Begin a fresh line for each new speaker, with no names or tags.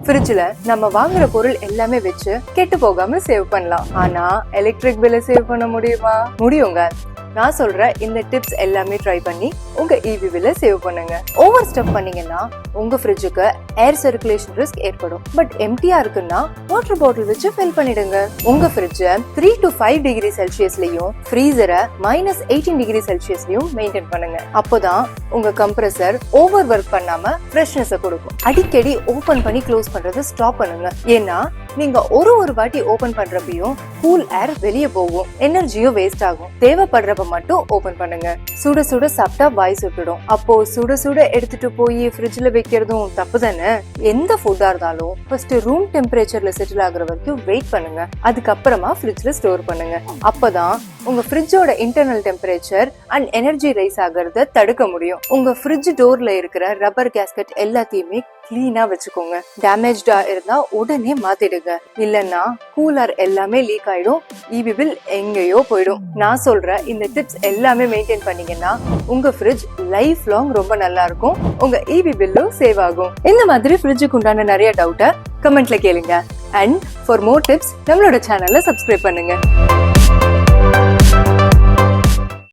ஃப்ரிட்ஜ்ல நம்ம வாங்குற பொருள் எல்லாமே வச்சு கெட்டு போகாம சேவ் பண்ணலாம். ஆனா எலக்ட்ரிக் பில்லை சேவ் பண்ண முடியுமா? முடியுங்க. நான் சொல்ற இந்த டிப்ஸ் எல்லாமே ட்ரை பண்ணி உங்க ஈவி பில்லை சேவ் பண்ணுங்க. ஓவர் ஸ்டஃப் பண்ணீங்கன்னா உங்க ஃப்ரிட்ஜுக்கு ஏர் சர்க்குலேஷன் ரிஸ்க் ஏற்படும். பட் எம்டியா இருக்குன்னா வாட்டர் பாட்டில் வச்சு ஃபில் பண்ணிடுங்க. உங்க ஃப்ரிட்ஜை 3 to 5 டிகிரி செல்சியஸ்லயும் ஃப்ரீசரை -18 டிகிரி செல்சியஸ்லயும் மெயின்டைன் பண்ணுங்க. அப்போதான் உங்க கம்ப்ரஸர் ஓவர் ஒர்க் பண்ணாம ஃப்ரெஷ்னஸ் கொடுக்கும். அடிக்கடி ஓபன் பண்ணி க்ளோஸ் பண்றது ஸ்டாப் பண்ணுங்க. ஏன்னா நீங்க ஒரு வாட்டி ஓபன் பண்றப்பையும் கூல் ஏர் வெளியே போகும், எனர்ஜியும் வேஸ்ட் ஆகும். தேவைப்படுறப்ப மட்டும் ஓபன் பண்ணுங்க. சுட சுட சாப்பிட்டா வாய் சுட்டுடும். அப்போ சுட சுட எடுத்துட்டு போய் ஃப்ரிட்ஜ்ல வைக்கிறதும் தப்பு தானே. எந்த ஃபுட்டா இருந்தாலும் ஃபர்ஸ்ட் ரூம் டெம்பரேச்சர்ல செட்டில் ஆகுற வரைக்கும் வெயிட் பண்ணுங்க. அதுக்கப்புறமா ஃப்ரிட்ஜ்ல ஸ்டோர் பண்ணுங்க. அப்பதான் உங்க ஃப்ரிட்ஜோட internal temperature and energy rise ஆகிறத தடுக்க முடியும். உங்க ஃப்ரிட்ஜ் டோர்ல இருக்கிற ரப்பர் கேஸ்கெட் எல்லாத்தையுமே கிளீனா வச்சுக்கோங்க. டேமேஜ்டா இருந்தா உடனே மாத்திடுங்க. இல்லன்னா கூலர் எல்லாமே லீக் ஆயிடும், ஈவி பில் எங்கேயோ போயிடும். நான் சொல்ற இந்த டிப்ஸ் எல்லாமே மெயின்டைன் பண்ணீங்கன்னா உங்க ஃப்ரிட்ஜ் லைஃப் லாங் ரொம்ப நல்லா இருக்கும். உங்க ஈவி பில்லும் சேவ் ஆகும். இந்த மாதிரி ஃப்ரிட்ஜுக்கு உண்டான நிறைய டவுட்டை கமெண்ட்ல கேளுங்க. அண்ட் ஃபார் மோர் டிப்ஸ் நம்மளோட சேனல்ல சப்ஸ்கிரைப் பண்ணுங்க.